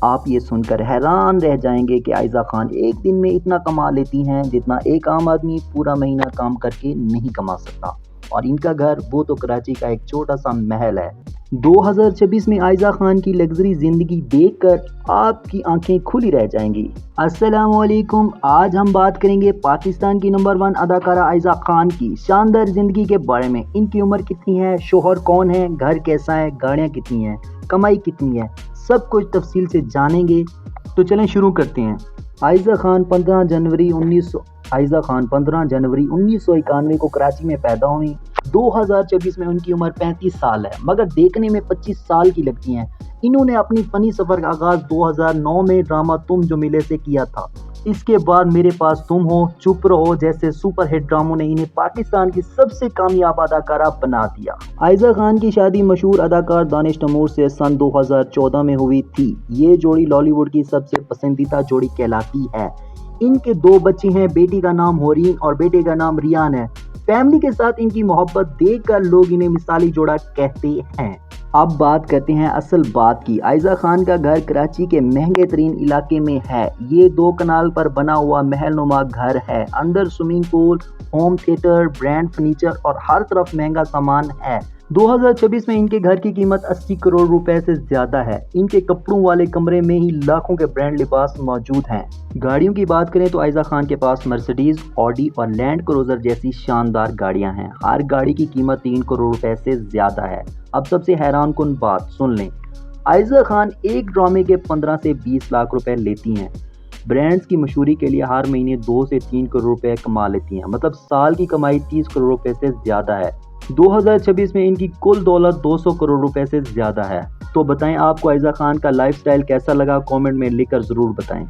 آپ یہ سن کر حیران رہ جائیں گے کہ عائزہ خان ایک دن میں اتنا کما لیتی ہیں جتنا ایک عام آدمی پورا مہینہ کام کر کے نہیں کما سکتا، اور ان کا گھر وہ تو کراچی کا ایک چھوٹا سا محل ہے۔ 2026 میں عائزہ خان کی لگژری زندگی دیکھ کر آپ کی آنکھیں کھلی رہ جائیں گی۔ السلام علیکم، آج ہم بات کریں گے پاکستان کی نمبر 1 اداکارہ عائزہ خان کی شاندار زندگی کے بارے میں۔ ان کی عمر کتنی ہے، شوہر کون ہے، گھر کیسا ہے، گاڑیاں کتنی ہیں، کمائی کتنی ہے، سب کچھ تفصیل سے جانیں گے۔ تو چلیں شروع کرتے ہیں۔ عائزہ خان 15 جنوری 1991 کو کراچی میں پیدا ہوئی۔ 2026 میں ان کی عمر 35 سال ہے، مگر دیکھنے میں 25 سال کی لگتی ہیں۔ انہوں نے اپنی فنی سفر کا آغاز 2009 میں ڈرامہ تم جو ملے سے کیا تھا۔ اس کے بعد میرے پاس تم ہو، چپ رہو جیسے سپر ہٹ ڈراموں نے انہیں پاکستان کی سب سے کامیاب اداکارہ بنا دیا۔ عائزہ خان کی شادی مشہور اداکار دانش تیمور سے سن 2014 میں ہوئی تھی۔ یہ جوڑی لالی ووڈ کی سب سے پسندیدہ جوڑی کہلاتی ہے۔ ان کے 2 بچے ہیں، بیٹی کا نام ہورین اور بیٹے کا نام ریان ہے۔ فیملی کے ساتھ ان کی محبت دیکھ کر لوگ انہیں مثالی جوڑا کہتے ہیں۔ اب بات کرتے ہیں اصل بات کی۔ عائزہ خان کا گھر کراچی کے مہنگے ترین علاقے میں ہے۔ یہ 2 کنال پر بنا ہوا محل نما گھر ہے۔ اندر swimming pool, home theatre, brand furniture اور ہر طرف مہنگا سامان ہے۔ 2026 میں ان کے گھر کی قیمت 80 کروڑ روپے سے زیادہ ہے۔ ان کے کپڑوں والے کمرے میں ہی لاکھوں کے برانڈ لباس موجود ہیں۔ گاڑیوں کی بات کریں تو عائزہ خان کے پاس مرسیڈیز، آڈی اور لینڈ کروزر جیسی شاندار گاڑیاں ہیں۔ ہر گاڑی کی قیمت 3 کروڑ روپے سے زیادہ ہے۔ اب سب سے حیران کن بات سن لیں، عائزہ خان ایک ڈرامے کے 15 سے 20 لاکھ روپے لیتی ہیں۔ برانڈز کی مشہوری کے لیے ہر مہینے 2 سے 3 کروڑ روپے کما لیتی ہیں، مطلب سال کی کمائی 30 کروڑ روپے سے زیادہ ہے۔ 2026 میں ان کی کل دولت 200 کروڑ روپے سے زیادہ ہے۔ تو بتائیں آپ کو عائزہ خان کا لائف سٹائل کیسا لگا، کامنٹ میں لکھ کر ضرور بتائیں۔